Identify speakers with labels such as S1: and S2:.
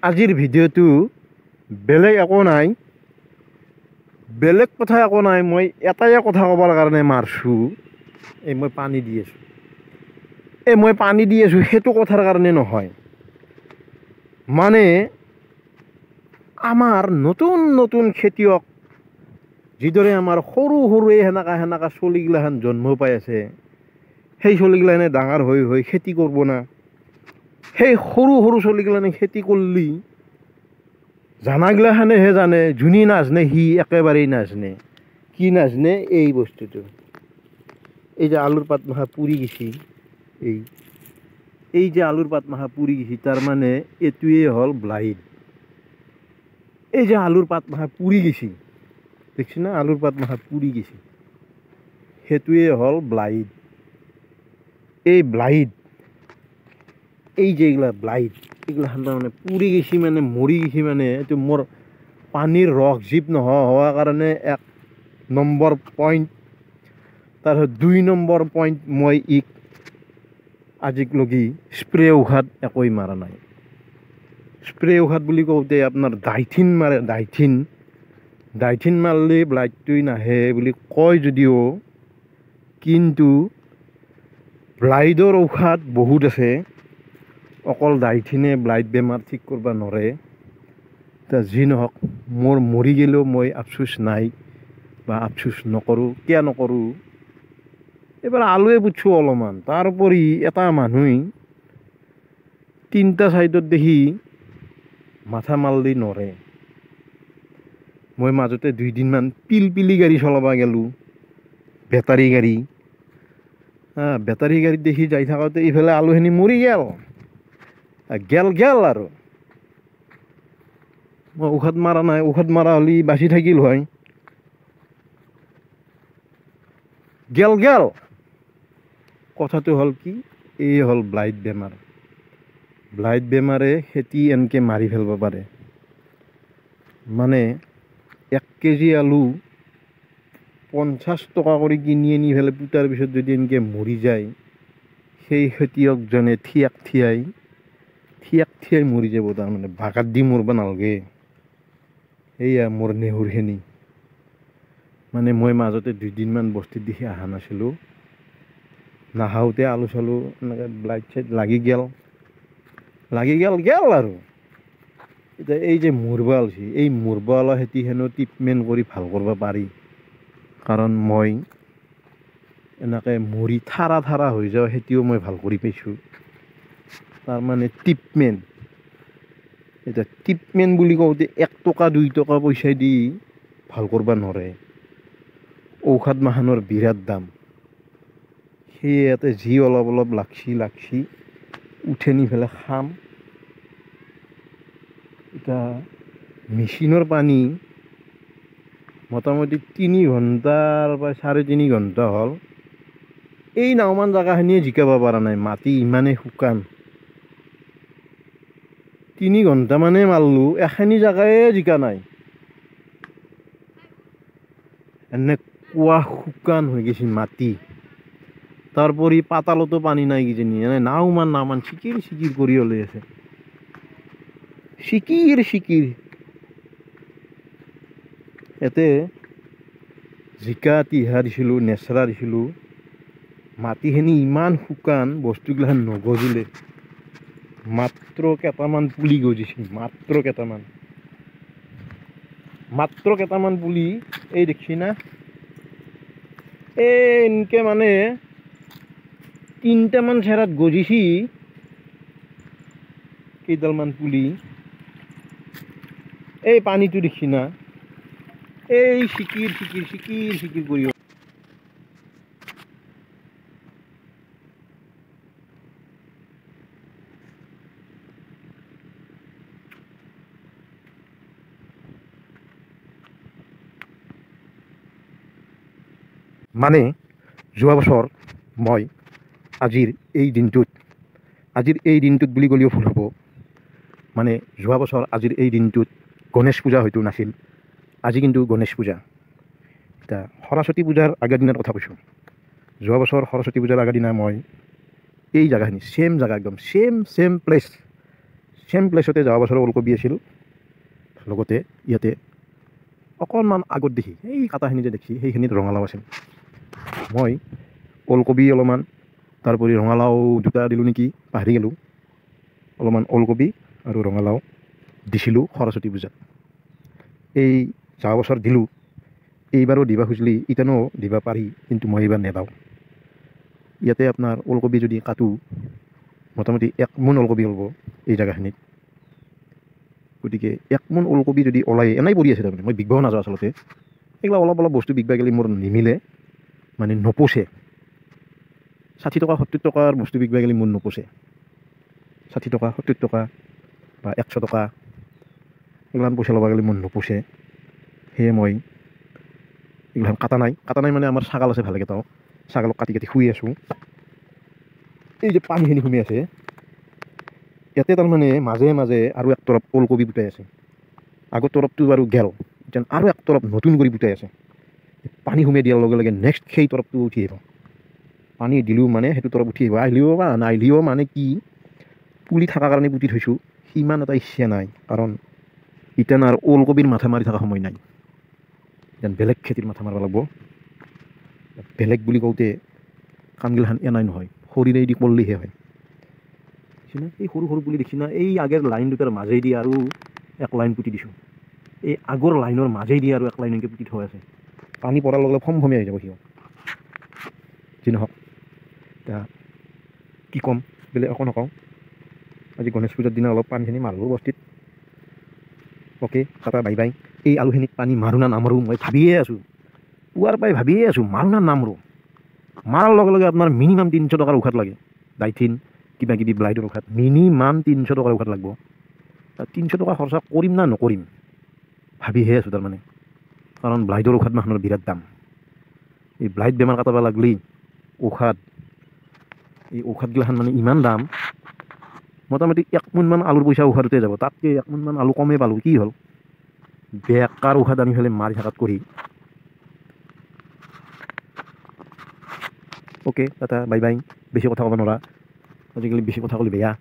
S1: আজিৰ ভিডিঅ'টো বেলেগ একো নাই, বেলেগ কথা একো নাই। মই এটাই কথা ক'বৰ কাৰণে মাৰছোঁ, মই পানী দি আছোঁ। মই পানী দি আছোঁ সেইটো কথাৰ কাৰণে নহয়, মানে আমাৰ নতুন নতুন খেতিয়ক যিদৰে আমাৰ সৰু সৰুৱে সেনেকা চলিগিলাখান জন্ম পাই আছে, সেই চলিগিলাখানে ডাঙৰ হৈ হৈ খেতি কৰিব না। সেই সৰু সৰু চলিগিলাখানে খেতি কৰিলি জানাগিলাখানেহে জানে, যোনে নাজানে সি একেবাৰেই নাজানে। কি নাজানে? এই বস্তুটো, এই যে আলুৰ পাত মাখা পুৰি গেছি, এই যে আলুৰ পাত মাখা পুৰি গেছি, তাৰমানে এইটোৱে হ'ল ব্লাইড। এই যে আলুৰ পাত মাখা পুৰি গেছি, দেখছি না, আলুৰ পাত মাখা পুৰি গেছি, সেইটোৱে হ'ল ব্লাইড। এই ব্লাইড, এই যে এইগিলা ব্লাইড, এইগিলাখান তাৰমানে পুৰি গেছি, মানে মৰি গেছি। মানে এইটো মোৰ পানীৰ ৰস জীপ নোহোৱা কাৰণে 1 নম্বৰ পইণ্ট। তাৰপিছত 2 নম্বৰ পইণ্ট, মই আজিকলগি স্প্ৰে ঔষধ একোৱেই মাৰা নাই। স্প্ৰে ঔষধ বুলি কওঁতে আপোনাৰ ডাইথিন মাৰে, ডাইথিন মাৰিলে ব্লাইডটোৱে নাহে বুলি কয় যদিও, কিন্তু ব্লাইডৰ ঔষধ বহুত আছে। অকল ডাইথিনে ব্লাইড বেমাৰ ঠিক কৰিব নোৱাৰে। এতিয়া যি নহওক, মোৰ মৰি গ'লেও মই আফচোচ নাই বা আফচোচ নকৰোঁ। কিয় নকৰোঁ? এইবাৰ আলুৱে পুতছোঁ অলপমান, তাৰোপৰি এটা মানুহে 3টা ছাইডত দেখি মাথা মাৰিলে নৰে। মই মাজতে 2 দিনমান পিলপিলি গাড়ী চলাব গ'লোঁ, বেটাৰী গাড়ী। বেটাৰী গাড়ীত দেখি যাই থাকোঁতে ইফালে আলুখিনি মৰি গেল আৰু মই ঔষধ মাৰা নাই। ঔষধ মাৰা হ'লে বাচি থাকিল হয়। গেল কথাটো হ'ল কি, এই হ'ল ব্লাইড বেমাৰ। ব্লাইড বেমাৰে খেতি এনেকৈ মাৰি পেলাব পাৰে। মানে 1 কেজি আলু 50 টকা কৰি কিনি আনি পেলাই পুতাৰ পিছত যদি এনেকৈ মৰি যায়, সেই খেতিয়কজনে থিয়াক থিয়াই মৰি যাব। তাৰমানে বাগাত দি মৰিব নালাগে। সেয়া মোৰ নেহুৰখিনি। মানে মই মাজতে 2 দিনমান বস্তিত দেখি অহা নাছিলোঁ। নাহাওঁতে আলু চালু এনেকৈ ব্লাইড চাইড লাগি গেল আৰু এতিয়া এই যে মৰিব ওলাইছে, এই মৰিব ওলোৱা খেতিখনো ট্ৰিটমেণ্ট কৰি ভাল কৰিব পাৰি। কাৰণ মই এনেকৈ মৰি ঠাৰা হৈ যোৱা খেতিও মই ভাল কৰি পাইছোঁ। তাৰমানে এতিয়া ট্ৰিটমেণ্ট বুলি কওঁতে 1 টকা 2 টকা পইচা দি ভাল কৰিব নোৱাৰে। ঔষধ মাখানৰ বিৰাট দাম। সেয়ে ইয়াতে যি অলপ লাগছি উঠাই নি পেলাই খাম। এতিয়া মেচিনৰ পানী মোটামুটি 3 ঘণ্টাৰ পৰা 3.5 ঘণ্টা হ'ল। এই নাওমান জেগাখিনিয়ে জিকাব পৰা নাই, মাটি ইমানেই শুকান। 3 ঘণ্টামানেই মাৰিলোঁ, এখিনি জেগাই জিকা নাই। এনেকুৱা শুকান হৈ গৈছে মাটি। তাৰোপৰি পাতালতো পানী নাই কিজানি, নাওমান চিকিৰ কৰি ওলাই আছে। চিকিৰ ইয়াতে জিকা তিহা দিছিলোঁ, নেচৰা দিছিলোঁ। মাটিখিনি ইমান শুকান, বস্তুগিলাখান নগজিলে। মাত্ৰ কেইটামান পুলি গজিছিল, মাত্ৰ কেইটামান পুলি। এই দেখছি না, এনেকৈ মানে 3টামান চেৰাত গজিছি কেইডালমান পুলি। এই পানীটো দেখছি না, এই চিকিৰ কৰি মানে যোৱা বছৰ মই আজিৰ এই দিনটোত বুলি ক'লেও ভুল হ'ব। মানে যোৱা বছৰ আজিৰ এই দিনটোত গণেশ পূজা হয়তো নাছিল। আজি কিন্তু গণেশ পূজা। এতিয়া সৰস্বতী পূজাৰ আগৰ দিনৰ কথা কৈছোঁ। যোৱা বছৰ সৰস্বতী পূজাৰ আগৰ দিনা মই এই জেগাখিনি ছেম জেগা, একদম ছেম প্লেচ, ছেম প্লেচতে যোৱা বছৰ ওলকবি আছিল লগতে ইয়াতে অকণমান আগত দেখি এই কাটাখিনি যে দেখি সেইখিনিত ৰঙালাও আছিল মই ওলকবি অলপমান তাৰোপৰি ৰঙালাও দুটা দিলোঁ নেকি পাহৰি গ'লোঁ অলপমান ওলকবি আৰু ৰঙালাও দিছিলোঁ সৰস্বতী পূজাত এই যোৱা বছৰ দিলোঁ এইবাৰো দিবা খুজিলি ইতেনো দিবা পাৰি কিন্তু মই এইবাৰ নেদাওঁ ইয়াতে আপোনাৰ ওলকবি যদি কাটো মোটামুটি 1 মোন ওলকবি ওলাব এই জেগাখিনিত গতিকে 1 মোন ওলকবি যদি ওলাই এনেই পৰি আছে তাৰমানে মই বিকবাও নাযাওঁ আচলতে এইগিলা অলপ অলপ বস্তু বিকবা গ'লে মোৰ নিমিলে মানে নপচে 60 টকা 70 টকাৰ বস্তু বিকবা গ'লে মোৰ নপচে 60 টকা 70 টকা বা 100 টকা এইগিলান পইচা ল'ব গ'লে মোৰ নপচে সেয়ে মই এইগিলান কাটা নাই মানে আমাৰ ছাগাল আছে ভালেকেইটাও ছাগালক কাটি কাটি শুই আছোঁ এই যে পানীখিনি সোমাই আছে ইয়াতে তাৰমানে মাজে মাজে আৰু এক তৰপ ওলকবি বুটাই আছে আগৰ তৰপটো বাৰু গেল এতিয়া আৰু এক তৰপ নতুন কৰি বুটাই আছে পানী সোমাই দিয়াৰ লগে লগে নেক্সট সেই তৰপটো উঠি আহিব পানী দিলেও মানে সেইটো তৰপ উঠি আহিব আহিলেও বা নাহিলেও মানে কি পুলি থকাৰ কাৰণে পুতি থৈছোঁ সিমান এটা ইচ্ছা নাই কাৰণ ইতেন আৰু ওলকবিৰ মাথা মাৰি থকা সময় নাই যেন বেলেগ খেতিৰ মাথা মাৰিব লাগিব বেলেগ বুলি কওঁতে কামগিলাখান এনাই নহয় শৰীৰেদি কৰিলেহে হয় দেখিনা এই সৰু সৰু পুলি দেখিনা এই আগৰ লাইন দুটাৰ মাজেদি আৰু এক লাইন পুতি দিছোঁ এই আগৰ লাইনৰ মাজেদি আৰু এক লাইন এনেকৈ পুতি থোৱা আছে পানী পৰাৰ লগে লগে ফমফমীয়া হৈ যাব সিও যি নহওক এতিয়া কি ক'ম বেলেগ একো নকওঁ আজি গণেশ পূজাৰ দিনা অলপ পানীখিনি মাৰিলোঁ বস্তিত অ'কে টাটা বাই বাই এই আলুখিনিত পানী মাৰোঁ না নামাৰোঁ মই ভাবিয়ে আছোঁ পুৱাৰ পৰাই ভাবিয়ে আছোঁ মাৰোঁ না নামাৰোঁ মাৰাৰ লগে লগে আপোনাৰ মিনিমাম 300 টকাৰ ঔষধ লাগে ডাইথিন কিবা কিবি ব্লাইডৰ ঔষধ মিনিমাম 300 টকাৰ ঔষধ লাগিব 300 টকা খৰচা কৰিম না নকৰিম ভাবিহে আছোঁ তাৰমানে কাৰণ ব্লাইডৰ ঔষধ মাখনৰ বিৰাট দাম এই ব্লাইড বেমাৰ কাটাব লাগলি ঔষধ এই ঔষধগিলাখান মানে ইমান দাম মোটামুটি 1 মোনমান আলুৰ পইচা ঔষধতে যাব তাতকৈ 1 মোনমান আলু কমেই পালোঁ কি হ'ল বেকাৰ ঔষধ আনি পেলাই মাৰি থাকাত কৰি অ'কে টাটা বাই বাই বেছি কথা ক'ব নোৱাৰা আজিকালি বেছি কথা ক'লে বেয়া